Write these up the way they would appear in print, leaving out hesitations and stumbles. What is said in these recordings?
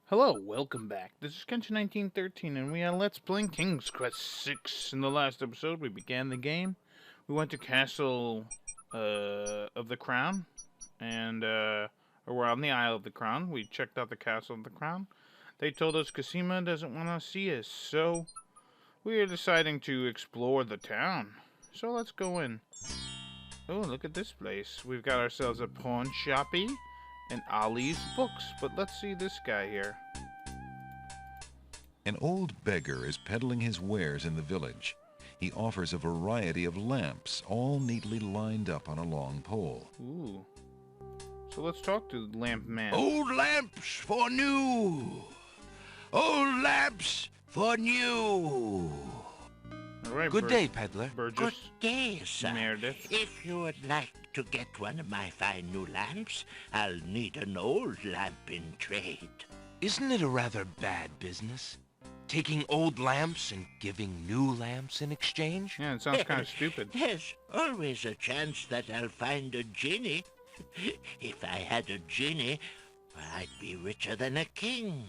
Hello, welcome back. This is Kenshin 1913, and we are Let's Playing King's Quest 6. In the last episode, we began the game. We went to Castle of the Crown, and or we're on the Isle of the Crown. We checked out the Castle of the Crown. They told us Cosima doesn't want to see us, so we are deciding to explore the town. So let's go in. Oh, look at this place. We've got ourselves a pawn shoppy and Ollie's books, but let's see this guy here. An old beggar is peddling his wares in the village. He offers a variety of lamps, all neatly lined up on a long pole. Ooh. So let's talk to the lamp man. Old lamps for new. Old lamps for new. All right, Good day, peddler. Burgess. Good day, sir. Meredith. If you would like to get one of my fine new lamps, I'll need an old lamp in trade. Isn't it a rather bad business? Taking old lamps and giving new lamps in exchange? Yeah, it sounds kind of stupid. There's always a chance that I'll find a genie. If I had a genie, well, I'd be richer than a king.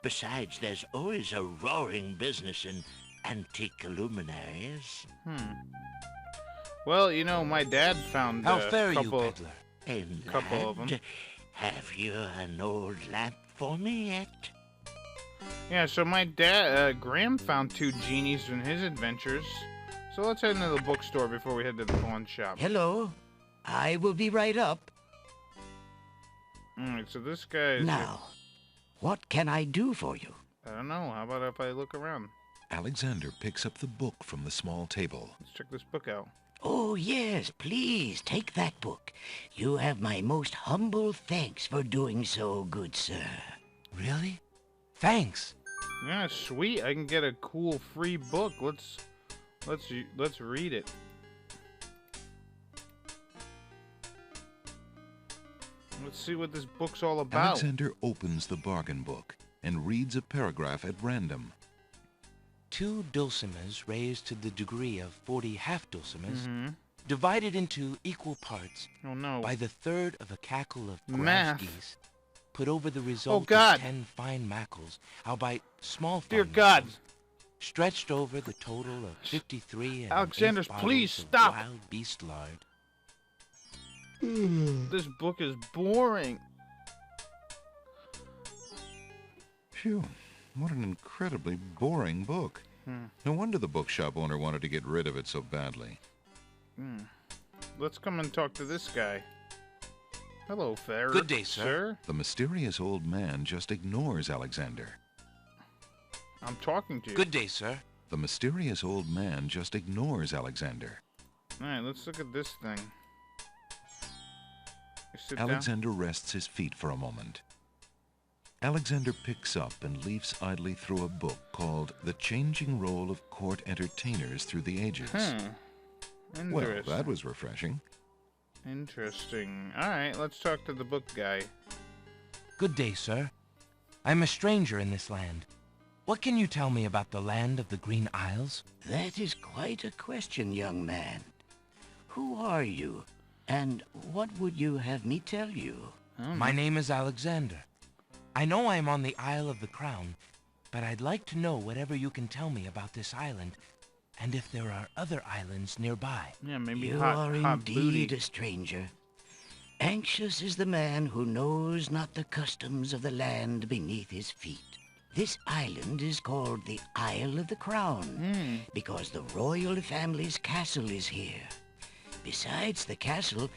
Besides, there's always a roaring business in antique luminaries. Well, you know, my dad found How a fare you, couple, peddler? A couple of them. lad? Have you an old lamp for me yet? Yeah, so my dad, Graham found two genies in his adventures. So let's head into the bookstore before we head to the pawn shop. Hello. I will be right up. Alright, so this guy is... Now, what can I do for you? I don't know, how about if I look around? Alexander picks up the book from the small table. Let's check this book out. Oh, yes, please, take that book. You have my most humble thanks for doing so, good sir. Really? Thanks. Yeah, sweet. I can get a cool free book. Let's read it. Let's see what this book's all about. Alexander opens the bargain book and reads a paragraph at random. 2 dulcimers raised to the degree of 40 half-dulcimers, Mm-hmm. divided into equal parts Oh no. by the third of a cackle of Math. grouse geese, put over the result God. of 10 fine mackles, albeit small Dear fine God. mackles, stretched over the total of 53 and Alexander, 1/8 please bottles of stop. wild beast lard. This book is boring. Phew, what an incredibly boring book. No wonder the bookshop owner wanted to get rid of it so badly. Let's come and talk to this guy. Hello, fair. Good day, sir. The mysterious old man just ignores Alexander. I'm talking to you. Good day, sir. The mysterious old man just ignores Alexander. Alright, let's look at this thing. You sit Alexander rests his feet for a moment. Alexander picks up and leafs idly through a book called The Changing Role of Court Entertainers Through the Ages. down. Well, Interesting. that was refreshing. Interesting. Alright, let's talk to the book guy. Good day, sir. I'm a stranger in this land. What can you tell me about the land of the Green Isles? That is quite a question, young man. Who are you? And what would you have me tell you? My name is Alexander. I know I'm on the Isle of the Crown, but I'd like to know whatever you can tell me about this island, and if there are other islands nearby. Yeah, maybe You hot, are hot indeed booty. a stranger. Anxious is the man who knows not the customs of the land beneath his feet. This island is called the Isle of the Crown because the royal family's castle is here. Besides the castle,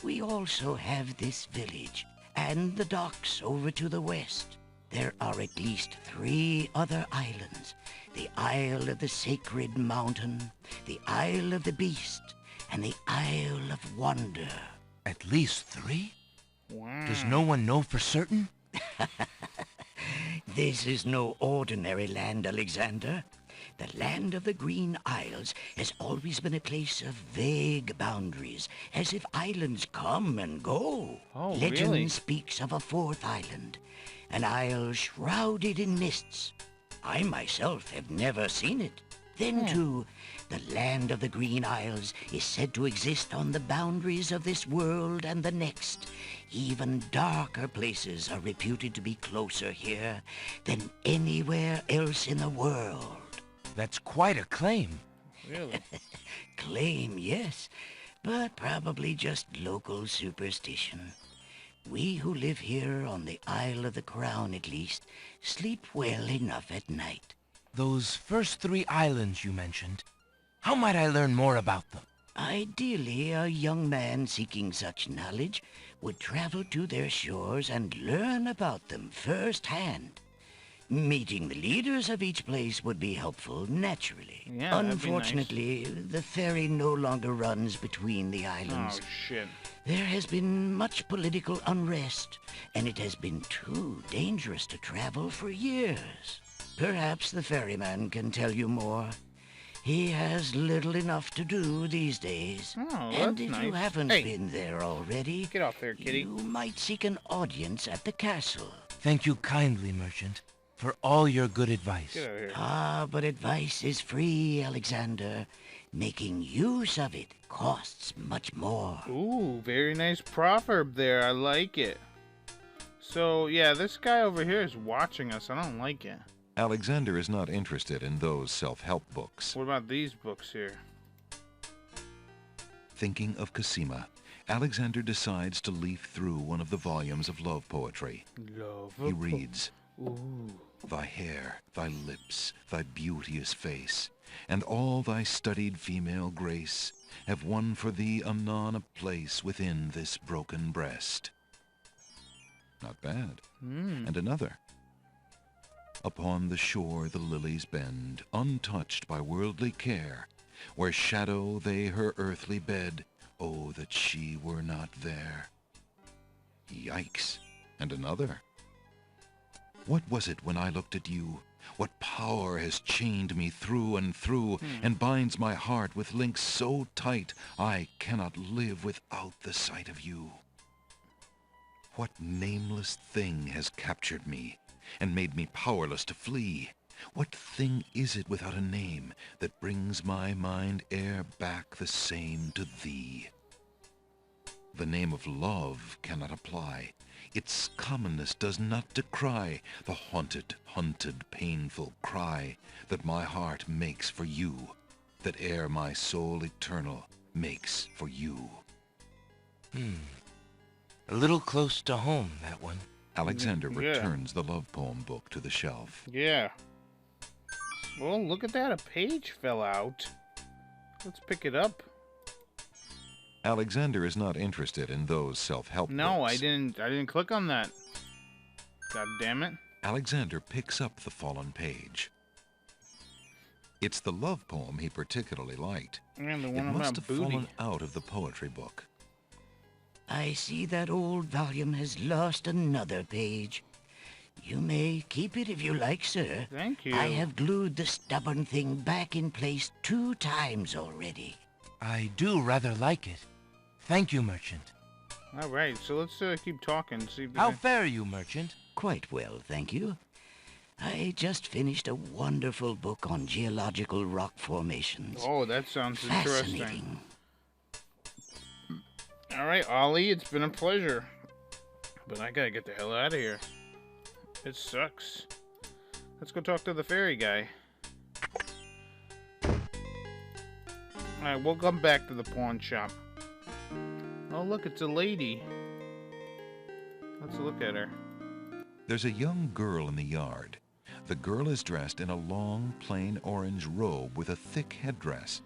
we also have this village and the docks over to the west. There are at least 3 other islands. The Isle of the Sacred Mountain, the Isle of the Beast, and the Isle of Wonder. At least 3? Wow. Does no one know for certain? This is no ordinary land, Alexander. The land of the Green Isles has always been a place of vague boundaries, as if islands come and go. Oh, Legend really? speaks of a 4th island, an isle shrouded in mists. I myself have never seen it. Then, too, the land of the Green Isles is said to exist on the boundaries of this world and the next, Even darker places are reputed to be closer here than anywhere else in the world. That's quite a claim. Really? Claim, yes, but probably just local superstition. We who live here on the Isle of the Crown, at least, sleep well enough at night. Those first 3 islands you mentioned, how might I learn more about them? Ideally, a young man seeking such knowledge would travel to their shores and learn about them firsthand. Meeting the leaders of each place would be helpful, naturally. Yeah, that'd be nice. Unfortunately, the ferry no longer runs between the islands. Oh, shit. There has been much political unrest, and it has been too dangerous to travel for years. Perhaps the ferryman can tell you more. He has little enough to do these days. Oh, and that's if you nice. haven't Hey. been there already, Get off there, kitty. you might seek an audience at the castle. Thank you kindly, merchant, for all your good advice. Get out of here. Ah, but advice is free, Alexander. Making use of it costs much more. Ooh, very nice proverb there. I like it. So, yeah, this guy over here is watching us. I don't like it. Alexander is not interested in those self-help books. What about these books here? Thinking of Cosima, Alexander decides to leaf through one of the volumes of love poetry. Love. He reads, Ooh. Thy hair, thy lips, thy beauteous face, and all thy studied female grace have won for thee anon a place within this broken breast. Not bad. And another. Upon the shore the lilies bend, untouched by worldly care, where shadow they her earthly bed, oh, that she were not there. Yikes. And another. What was it when I looked at you? What power has chained me through and through, and binds my heart with links so tight I cannot live without the sight of you? What nameless thing has captured me, and made me powerless to flee? What thing is it without a name that brings my mind e'er back the same to thee? The name of love cannot apply. Its commonness does not decry the haunted, hunted, painful cry that my heart makes for you, that e'er my soul eternal makes for you. A little close to home, that one. Alexander Yeah. returns the love poem book to the shelf. Yeah. Well, look at that. A page fell out. Let's pick it up. Alexander is not interested in those self-help No, books. I didn't click on that. God damn it. Alexander picks up the fallen page. It's the love poem he particularly liked. And the It one must about have booty. fallen out of the poetry book. I see that old volume has lost another page. You may keep it if you like, sir. Thank you. I have glued the stubborn thing back in place 2 times already. I do rather like it. Thank you, merchant. All right, so let's keep talking. See if How there's fare you, merchant? Quite well, thank you. I just finished a wonderful book on geological rock formations. Oh, that sounds interesting. Fascinating. All right, Ollie, it's been a pleasure. But I gotta get the hell out of here. It sucks. Let's go talk to the fairy guy. Alright, we'll come back to the pawn shop. Oh, look, it's a lady. Let's look at her. There's a young girl in the yard. The girl is dressed in a long, plain orange robe with a thick headdress.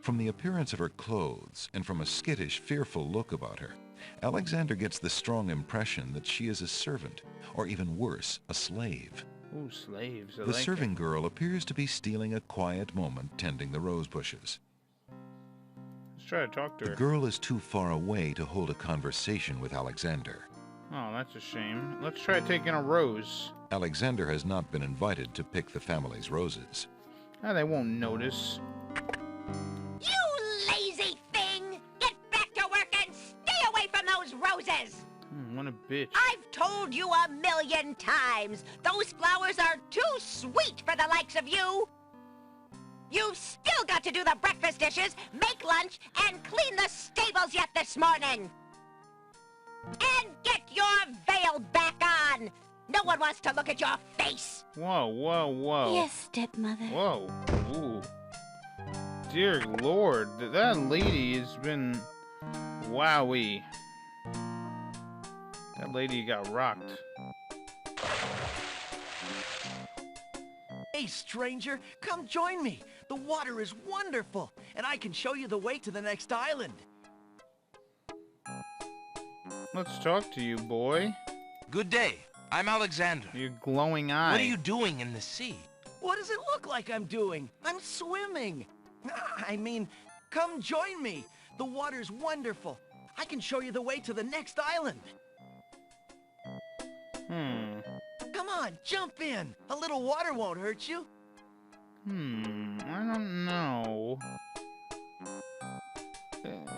From the appearance of her clothes, and from a skittish, fearful look about her, Alexander gets the strong impression that she is a servant, or even worse, a slave. Ooh, slaves. I The like serving it. girl appears to be stealing a quiet moment tending the rose bushes. Let's try to talk to The her. girl is too far away to hold a conversation with Alexander. Oh, that's a shame. Let's try taking a rose. Alexander has not been invited to pick the family's roses. Ah, they won't notice. You lazy thing! Get back to work and stay away from those roses! What a bitch. I've told you 1,000,000 times, those flowers are too sweet for the likes of you! You've still got to do the breakfast dishes, make lunch, and clean the stables yet this morning! And get your veil back on! No one wants to look at your face! Whoa, whoa, whoa. Yes, stepmother. Whoa. Ooh. Dear Lord, that lady has been... Wowie. That lady got rocked. Hey, stranger, come join me. The water is wonderful, and I can show you the way to the next island. Let's talk to you, boy. Good day. I'm Alexander. Your glowing eye. What are you doing in the sea? What does it look like I'm doing? I'm swimming. I mean, come join me. The water's wonderful. I can show you the way to the next island. Come on, jump in. A little water won't hurt you. I don't know.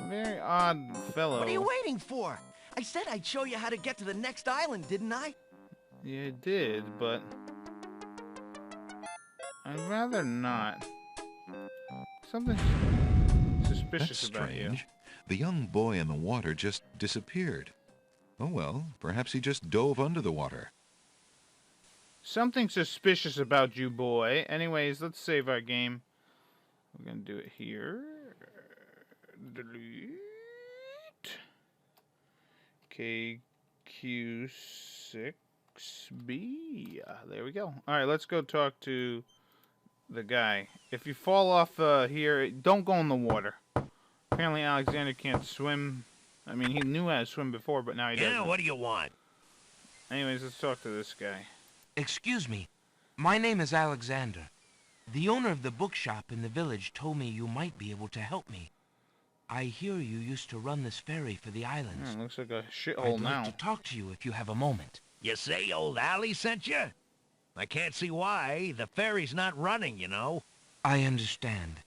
Very odd fellow. What are you waiting for? I said I'd show you how to get to the next island, didn't I? You did, but... I'd rather not. Something suspicious That's about you. strange. The young boy in the water just disappeared. Oh well, perhaps he just dove under the water. Something suspicious about you, boy. Anyways, let's save our game. We're gonna do it here. Delete. KQ6B. There we go. Alright, let's go talk to the guy. If you fall off here, don't go in the water. Apparently Alexander can't swim. I mean, he knew how to swim before, but now he doesn't. Yeah, what do you want? Anyways, let's talk to this guy. Excuse me. My name is Alexander. The owner of the bookshop in the village told me you might be able to help me. I hear you used to run this ferry for the islands. Looks like a shithole I'd now. like to talk to you if you have a moment. You say old Allie sent you? I can't see why. The ferry's not running, you know. I understand.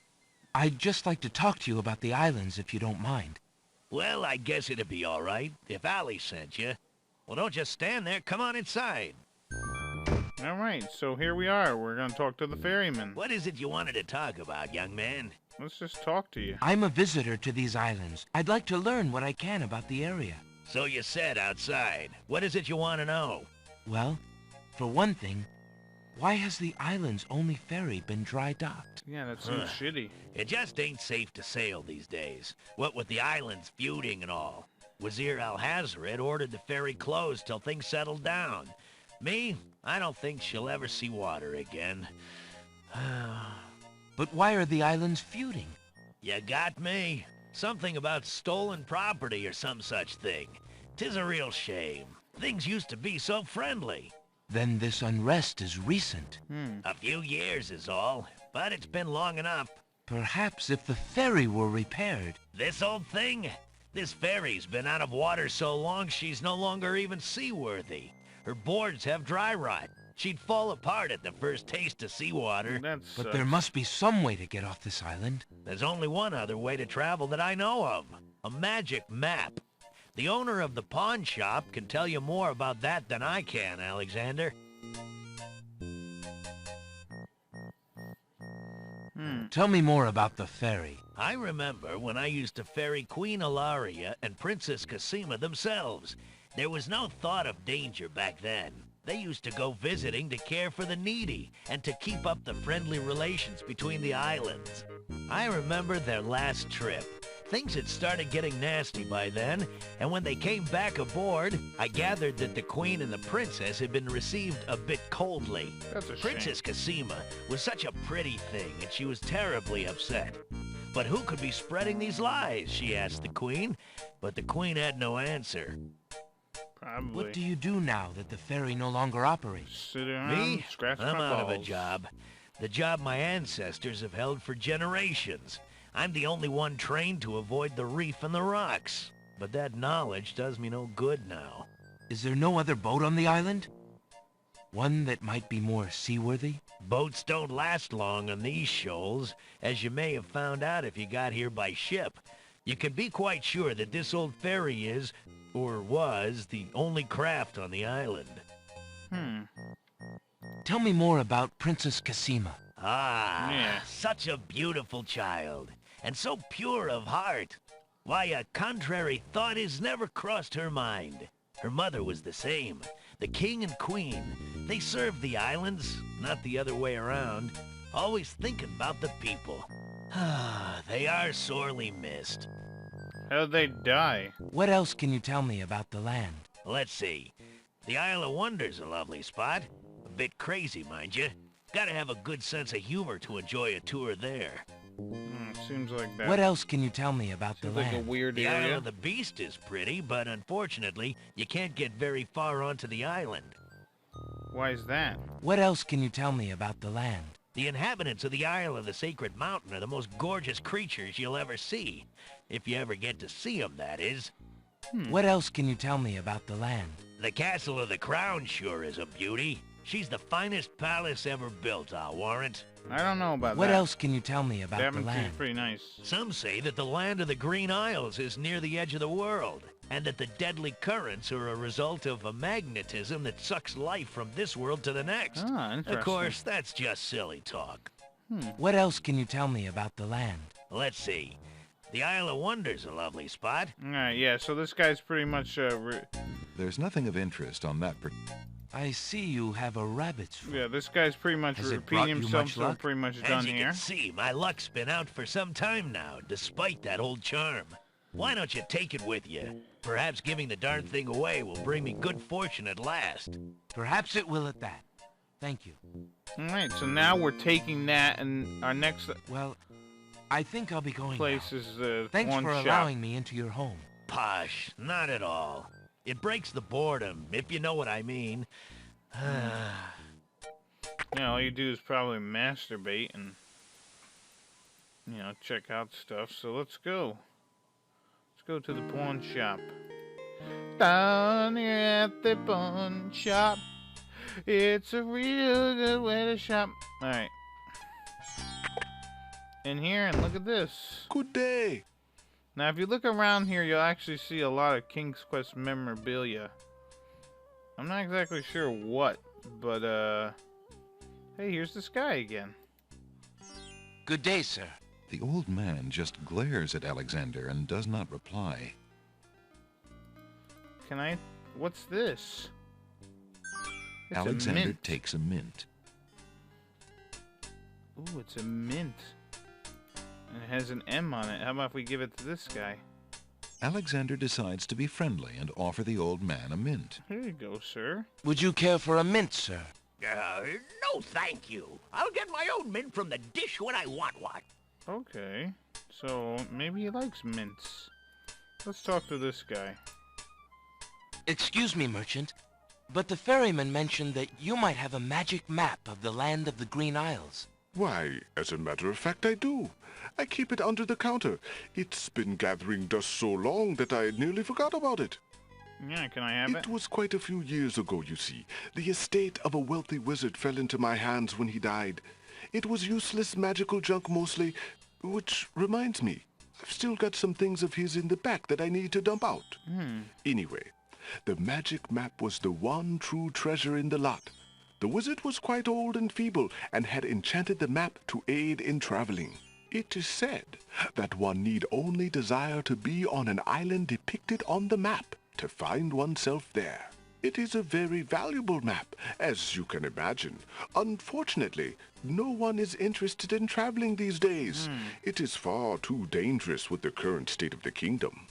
I'd just like to talk to you about the islands if you don't mind. Well, I guess it'd be all right if Allie sent you. Well, don't just stand there. Come on inside. Alright, so here we are. We're gonna talk to the ferryman. What is it you wanted to talk about, young man? Let's just talk to you. I'm a visitor to these islands. I'd like to learn what I can about the area. So you said outside. What is it you want to know? Well, for one thing, why has the island's only ferry been dry docked? Yeah, that seems shitty. It just ain't safe to sail these days. What with the islands feuding and all. Wazir Al-Hazred ordered the ferry closed till things settled down. Me, I don't think she'll ever see water again. But why are the islands feuding? You got me. Something about stolen property or some such thing. 'Tis a real shame. Things used to be so friendly. Then this unrest is recent. A few years is all, but it's been long enough. Perhaps if the ferry were repaired. This old thing? This ferry's been out of water so long she's no longer even seaworthy. Her boards have dry rot. She'd fall apart at the first taste of seawater. That's, But there must be some way to get off this island. There's only one other way to travel that I know of. A magic map. The owner of the pawn shop can tell you more about that than I can, Alexander. Tell me more about the ferry. I remember when I used to ferry Queen Ilaria and Princess Cassima themselves. There was no thought of danger back then. They used to go visiting to care for the needy and to keep up the friendly relations between the islands. I remember their last trip. Things had started getting nasty by then, and when they came back aboard, I gathered that the Queen and the Princess had been received a bit coldly. That's a shame. Princess Cassima was such a pretty thing, and she was terribly upset. But who could be spreading these lies, she asked the Queen, but the Queen had no answer. Probably. What do you do now that the ferry no longer operates? Sit around, Me? scratch I'm my out balls. of a job. The job my ancestors have held for generations. I'm the only one trained to avoid the reef and the rocks. But that knowledge does me no good now. Is there no other boat on the island? One that might be more seaworthy? Boats don't last long on these shoals, as you may have found out if you got here by ship. You can be quite sure that this old ferry is, or was, the only craft on the island. Tell me more about Princess Cassima. Ah, Yeah. such a beautiful child, and so pure of heart. Why, a contrary thought has never crossed her mind. Her mother was the same. The king and queen, they served the islands, not the other way around. Always thinking about the people. They are sorely missed. How'd they die? What else can you tell me about the land? Let's see. The Isle of Wonder's a lovely spot. A bit crazy, mind you. Gotta have a good sense of humor to enjoy a tour there. Seems like that. What else can you tell me about the Seems like a land? weird The Isle area. of the Beast is pretty, but unfortunately, you can't get very far onto the island. Why is that? What else can you tell me about the land? The inhabitants of the Isle of the Sacred Mountain are the most gorgeous creatures you'll ever see. If you ever get to see them, that is. What else can you tell me about the land? The Castle of the Crown sure is a beauty. She's the finest palace ever built, I'll warrant. I don't know about What that. else can you tell me about the Davin seems land? pretty nice. Some say that the land of the Green Isles is near the edge of the world, and that the deadly currents are a result of a magnetism that sucks life from this world to the next. Ah, interesting. Of course, that's just silly talk. What else can you tell me about the land? Let's see. The Isle of Wonder's a lovely spot. Alright, yeah, so this guy's pretty much, There's nothing of interest on that I see you have a rabbit's foot. yeah, this guy's pretty much Has it repeating brought you himself, much so luck? pretty much As done you here. can see, my luck's been out for some time now, despite that old charm. Why don't you take it with you? Perhaps giving the darn thing away will bring me good fortune at last. Perhaps it will at that. Thank you. Alright, so now we're taking that, and our next Well, I think I'll be going place now. is the Thanks one for shop. allowing me into your home. Posh, not at all. It breaks the boredom, if you know what I mean. Yeah, all you do is probably masturbate and, you know, check out stuff. So let's go. Let's go to the pawn shop. Down here at the pawn shop. It's a real good way to shop. Alright. In here, and look at this. Good day. Now, if you look around here, you'll actually see a lot of King's Quest memorabilia. I'm not exactly sure what, but, hey, here's this guy again. Good day, sir. The old man just glares at Alexander and does not reply. Can I... What's this? It's a Alexander mint. takes a mint. Ooh, it's a mint. And it has an M on it. How about if we give it to this guy? Alexander decides to be friendly and offer the old man a mint. Here you go, sir. Would you care for a mint, sir? No thank you. I'll get my own mint from the dish when I want one. Okay. So, maybe he likes mints. Let's talk to this guy. Excuse me, merchant, but the ferryman mentioned that you might have a magic map of the land of the Green Isles. Why, as a matter of fact, I do. I keep it under the counter. It's been gathering dust so long that I nearly forgot about it. Yeah, can I have it? It was quite a few years ago, you see. The estate of a wealthy wizard fell into my hands when he died. It was useless magical junk mostly, which reminds me, I've still got some things of his in the back that I need to dump out. Anyway, the magic map was the one true treasure in the lot. The wizard was quite old and feeble and had enchanted the map to aid in traveling. It is said that one need only desire to be on an island depicted on the map to find oneself there. It is a very valuable map, as you can imagine. Unfortunately, no one is interested in traveling these days. It is far too dangerous with the current state of the kingdom.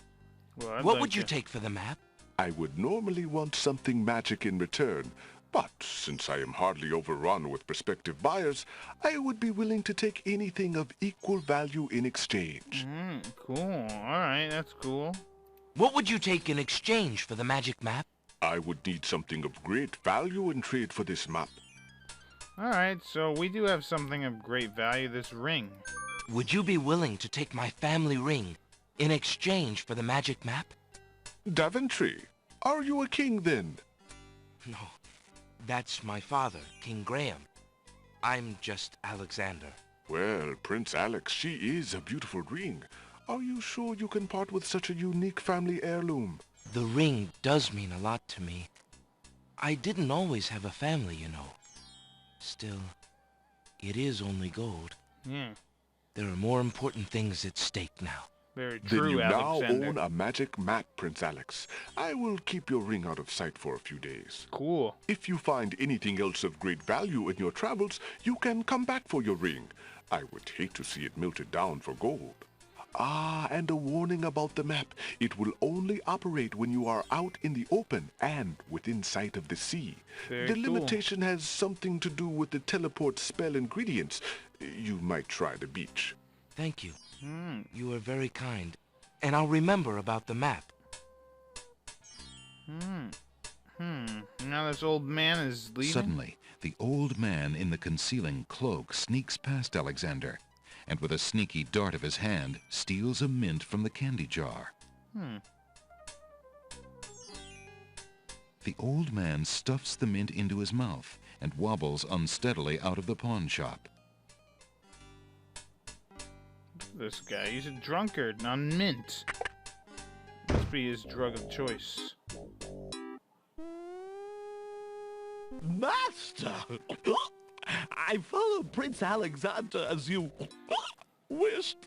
Well, I'd What like would you to- take for the map? I would normally want something magic in return, but since I am hardly overrun with prospective buyers, I would be willing to take anything of equal value in exchange. Cool. Alright, that's cool. What would you take in exchange for the magic map? I would need something of great value in trade for this map. Alright, so we do have something of great value, this ring. Would you be willing to take my family ring in exchange for the magic map? Daventry, are you a king then? No, that's my father, King Graham. I'm just Alexander. Well, Prince Alex, she is a beautiful ring. Are you sure you can part with such a unique family heirloom? The ring does mean a lot to me. I didn't always have a family, you know. Still, it is only gold. Yeah. There are more important things at stake now. Very Then true, you now Alexander. own a magic map, Prince Alex. I will keep your ring out of sight for a few days. Cool. If you find anything else of great value in your travels, you can come back for your ring. I would hate to see it melted down for gold. Ah, and a warning about the map. It will only operate when you are out in the open and within sight of the sea. Very The cool. limitation has something to do with the teleport spell ingredients. You might try the beach. Thank you. You are very kind. And I'll remember about the map. Now this old man is leaving. Suddenly, the old man in the concealing cloak sneaks past Alexander, and with a sneaky dart of his hand, steals a mint from the candy jar. The old man stuffs the mint into his mouth and wobbles unsteadily out of the pawn shop. This guy, he's a drunkard on mint. Must be his drug of choice. Master! I followed Prince Alexander as you wished.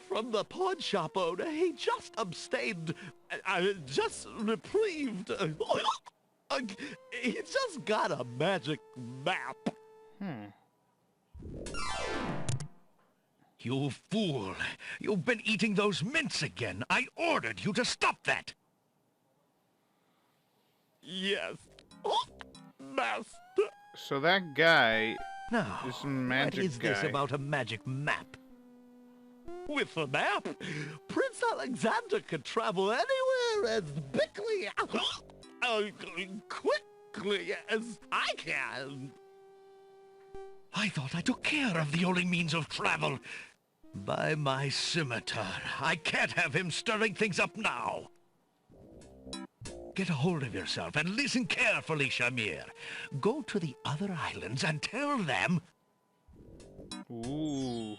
From the pawn shop owner, he just abstained, just reprieved. He just got a magic map. You fool! You've been eating those mints again. I ordered you to stop that. Yes, Master. So that guy Now, is some magic what is this guy. about a magic map? With the map, Prince Alexander could travel anywhere as quickly as I can. I thought I took care of the only means of travel. By my scimitar, I can't have him stirring things up now. Get a hold of yourself and listen carefully, Shamir. Go to the other islands and tell them... Ooh.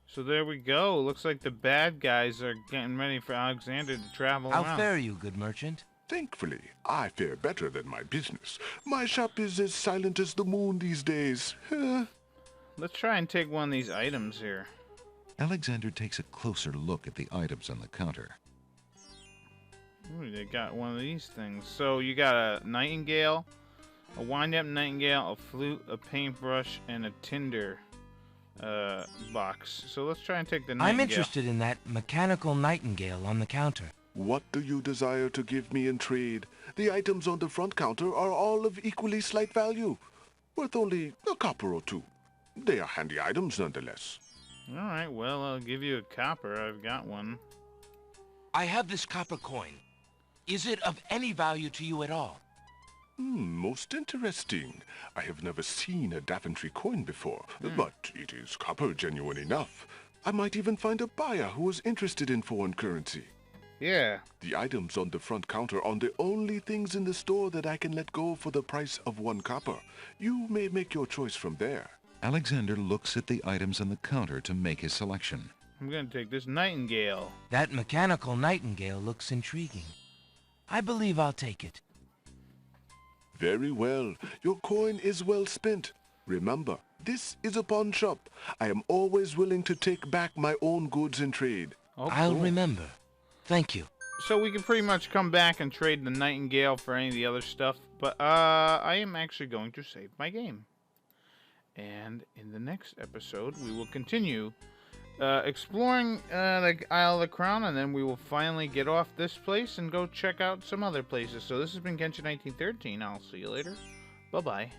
So there we go. Looks like the bad guys are getting ready for Alexander to travel How around. fare you, good merchant? Thankfully, I fare better than my business. My shop is as silent as the moon these days. Let's try and take one of these items here. Alexander takes a closer look at the items on the counter. Ooh, they got one of these things. So you got a nightingale, a wind-up nightingale, a flute, a paintbrush, and a tinder box. So let's try and take the nightingale. I'm interested in that mechanical nightingale on the counter. What do you desire to give me in trade? The items on the front counter are all of equally slight value, worth only a copper or two. They are handy items nonetheless. Alright, well, I'll give you a copper. I've got one. I have this copper coin. Is it of any value to you at all? Most interesting. I have never seen a Daventry coin before, but it is copper genuine enough. I might even find a buyer who is interested in foreign currency. Yeah. The items on the front counter are the only things in the store that I can let go for the price of 1 copper. You may make your choice from there. Alexander looks at the items on the counter to make his selection. I'm gonna take this nightingale. That mechanical nightingale looks intriguing. I believe I'll take it. Very well. Your coin is well spent. Remember, this is a pawn shop. I am always willing to take back my own goods in trade. Oh, I'll cool. remember. Thank you. So we can pretty much come back and trade the nightingale for any of the other stuff, but I am actually going to save my game. And in the next episode, we will continue exploring the Isle of the Crown, and then we will finally get off this place and go check out some other places. So this has been Genshin 1913. I'll see you later. Bye-bye.